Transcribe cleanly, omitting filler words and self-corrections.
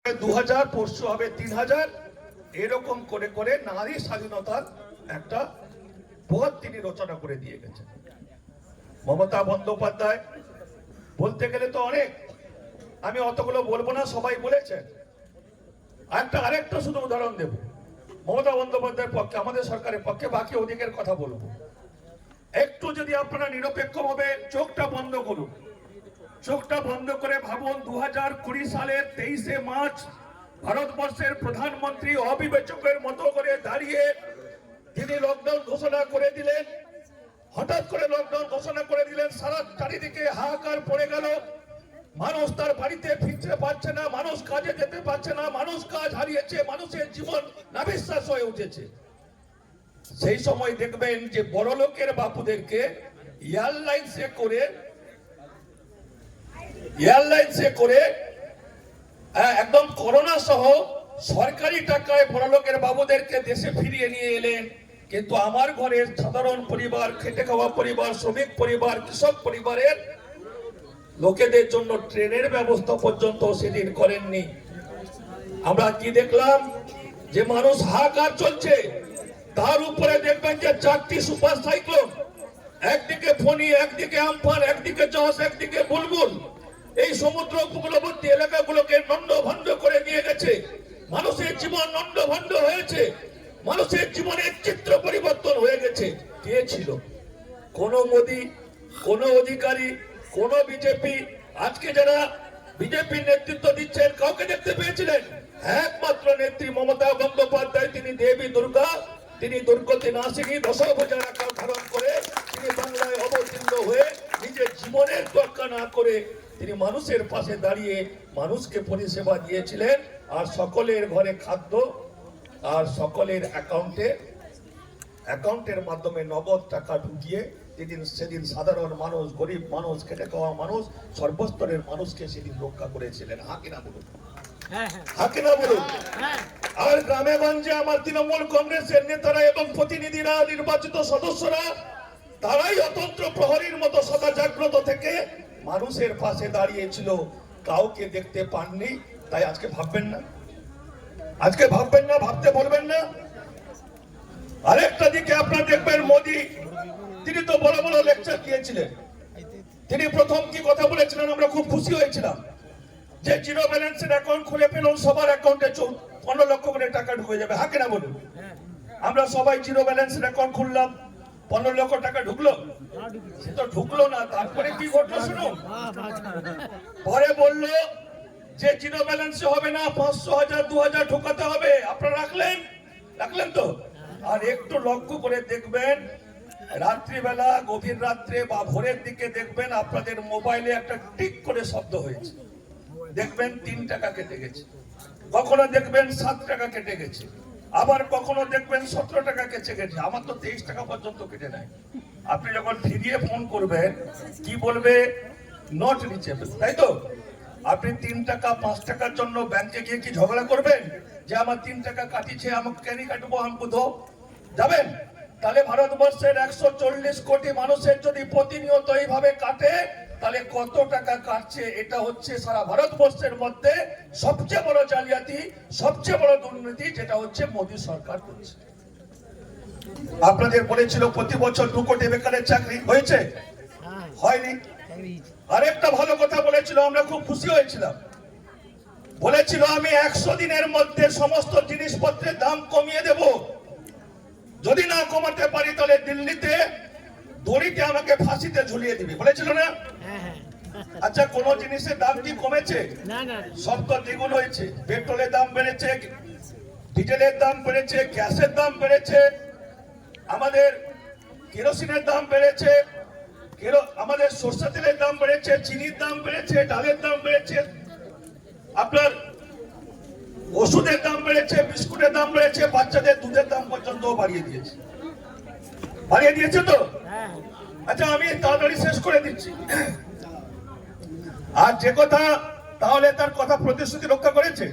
2000 পরশু হবে 3000 এরকম করে করে নারী স্বাধীনতার একটা পথ তিনি রচনা করে দিয়ে গেছেন। মমতা বন্দ্যোপাধ্যায় বলতে গেলে তো অনেক, আমি অতগুলো বলবো না, সবাই বলেছেন। আরেকটা শুধু উদাহরণ দেব মমতা বন্দ্যোপাধ্যায়ের পক্ষে, আমাদের সরকারের পক্ষে, বাকি ওদিকের কথা বলবো। একটু যদি আপনারা নিরপেক্ষভাবে চোখটা বন্ধ করুন, চোখটা বন্ধ করে ভাবুন 2020 সালের 23শে মার্চ ভারতবর্ষের প্রধানমন্ত্রী অবিবেচকের মতো করে দাঁড়িয়ে তিনি লকডাউন ঘোষণা করে দিলেন। হঠাৎ করে লকডাউন ঘোষণা করে দিলেন, সারা চারিদিকে হাহাকার পড়ে গেল। মানুষ তার বাড়িতে ফিরতে পারছে না, মানুষ কাজে যেতে পারছে না, মানুষ কাজ হারিয়েছে, মানুষের জীবন নাভিশ্বাস হয়ে উঠেছে। সেই সময় দেখবেন যে বড় লোকের বাপুদেরকে এয়ারলাইন্সে করে একদম করোনা সহ সরকারি টাকায় বড় লোকের বাবুদেরকে দেশে ফিরিয়ে নিয়ে এলেন। কিন্তু আমার ঘরের সাধারণ পরিবার, খেটে খাওয়া পরিবার, শ্রমিক পরিবার, কৃষক পরিবারের লোকেদের জন্য ট্রেনের ব্যবস্থা পর্যন্ত সেদিন করেননি। আমরা কি দেখলাম যে মানুষ হাহাকার চলছে, তার উপরে দেখবেন যে 4টি সুপার সাইক্লোন, একদিকে ফণী, একদিকে আমফান, একদিকে জস, একদিকে বুলবুল, এই সমুদ্র উপকূলবর্তী এলাকাগুলোকে নন্ডভন্ড করে দিয়ে গেছে। মানুষের জীবন নন্ডভন্ড হয়েছে, মানুষের জীবনের চিত্র পরিবর্তন হয়ে গেছে। কে ছিল? কোন মোদী, কোন অধিকারী, কোন বিজেপি? আজকে যারা বিজেপির নেতৃত্ব দিচ্ছেন কাউকে দেখতে পেয়েছিলেন? একমাত্র নেত্রী মমতা বন্দ্যোপাধ্যায়, তিনি দেবী দুর্গা, তিনি দুর্গতি নাসিনী, দশভুজা আকার ধারণ করে তিনি বাংলায় অবতীর্ণ হয়ে নিজের জীবনের তোয়াক্কা না করে তিনি মানুষের পাশে দাঁড়িয়ে মানুষকে পরিষেবা দিয়েছিলেন। আর সকলের ঘরে খাদ্য আর সকলের অ্যাকাউন্টের মাধ্যমে নগদ টাকা ঢুকিয়ে সেদিন সাধারণ মানুষ, গরিব মানুষ, খেটে খাওয়া মানুষ, সর্বস্তরের মানুষকে সেদিন রক্ষা করেছিলেন। হাকিনা বলুন, হাকিনা বলুন। আর গ্রামে গঞ্জে আমার তৃণমূল কংগ্রেসের নেতারা এবং প্রতিনিধিরা, নির্বাচিত সদস্যরা, তারাই অতন্ত্র প্রহরীর মতো সদা জাগ্রত থেকে মানুষের পাশে দাঁড়িয়েছিল। কাউকে দেখতে পাননি, তাই আজকে ভাববেন না, আজকে ভাববেন না, ভাবতে বলবেন না। আরেকটা দিকে আপনারা দেখবেন মোদী, তিনি তো বড় বড় লেকচার দিয়েছিলেন। তিনি প্রথম কি কথা বলেছিলেন, আমরা খুব খুশি হয়েছিলাম যে জিরো ব্যালেন্সের অ্যাকাউন্ট খুলে পেলেন, সবার অ্যাকাউন্টে 15 লক্ষ করে টাকা ঢুকে যাবে। হ্যাঁ কিনা বলুন? আমরা সবাই জিরো ব্যালেন্সের অ্যাকাউন্ট খুললাম, 15 লক্ষ টাকা ঢুকলো? সে তো ঢুকলো না। তারপরে কি ঘটলো শুনুন। পরে বললো যে জিরো ব্যালেন্সে হবে না, 500, 1000, 2000 ঢোকাতে হবে। আপনারা রাখলেন তো? আর একটু লক্ষ্য করে দেখবেন, রাত্রিবেলা, গভীর রাত্রে বা ভোরের দিকে দেখবেন আপনাদের মোবাইলে একটা টিক করে শব্দ হয়েছে, দেখবেন 3 টাকা কেটে গেছে, কখনো দেখবেন 7 টাকা কেটে গেছে, আবার কখনো দেখবেন 17 টাকা কেটে গেছে। আমার তো 23 টাকা পর্যন্ত কেটে নেয়। আপনি যখন ফিরিয়ে ফোন করবেন কি বলবে? নট রিচেবল, তাই তো? আপনি 3 টাকা 5 টাকার জন্য ব্যাংকে গিয়ে কি ঝগড়া করবেন যে আমার 3 টাকা কাটিছে, আমাকে কেন কাটবো, আমাকে দো? যাবেন? তাহলে ভারতবর্ষের 140 কোটি মানুষের যদি প্রতিনিয়ত এইভাবে কাটে, তাহলে কত টাকা কাটছে? এটা হচ্ছে সারা ভারতবর্ষের মধ্যে সবচেয়ে বড় জালিয়াতি, সবচেয়ে বড় দুর্নীতি, যেটা হচ্ছে মোদী সরকার করছে। আপনাদের বলেছিল প্রতি বছর 2 কোটি বেকারের চাকরি হয়েছে, হয়নি। আরেকটা ভালো কথা বলেছিল, আমরা খুব খুশি হয়েছিলাম। বলেছিল আমি 100 দিনের মধ্যে সমস্ত জিনিসপত্রের দাম কমিয়ে দেব, যদি না কমাতে পারি তাহলে দিল্লিতে দড়িতে আমাকে ফাঁসিতে ঝুলিয়ে দিবে, বলেছিল না? আচ্ছা, কোন জিনিসের দাম কি কমেছে? সব তো দ্বিগুণ হয়েছে। পেট্রোলের দাম বেড়েছে, ডিজেলের দাম বেড়েছে, গ্যাসের দাম বেড়েছে, আমাদের কেরোসিনের দাম বেড়েছে, আমাদের সরষে তেলের দাম বেড়েছে, চিনির দাম বেড়েছে, ডালের দাম বেড়েছে, আপনার ওষুধের দাম বেড়েছে, বিস্কুটের দাম বেড়েছে, বাচ্চাদের দুধের দাম পর্যন্ত বাড়িয়ে দিয়েছে তো? আচ্ছা, আমি তাড়াতাড়ি শেষ করে দিচ্ছি। আর যে কথা, তাহলে তার কথা প্রতিশ্রুতি রক্ষা করেছে?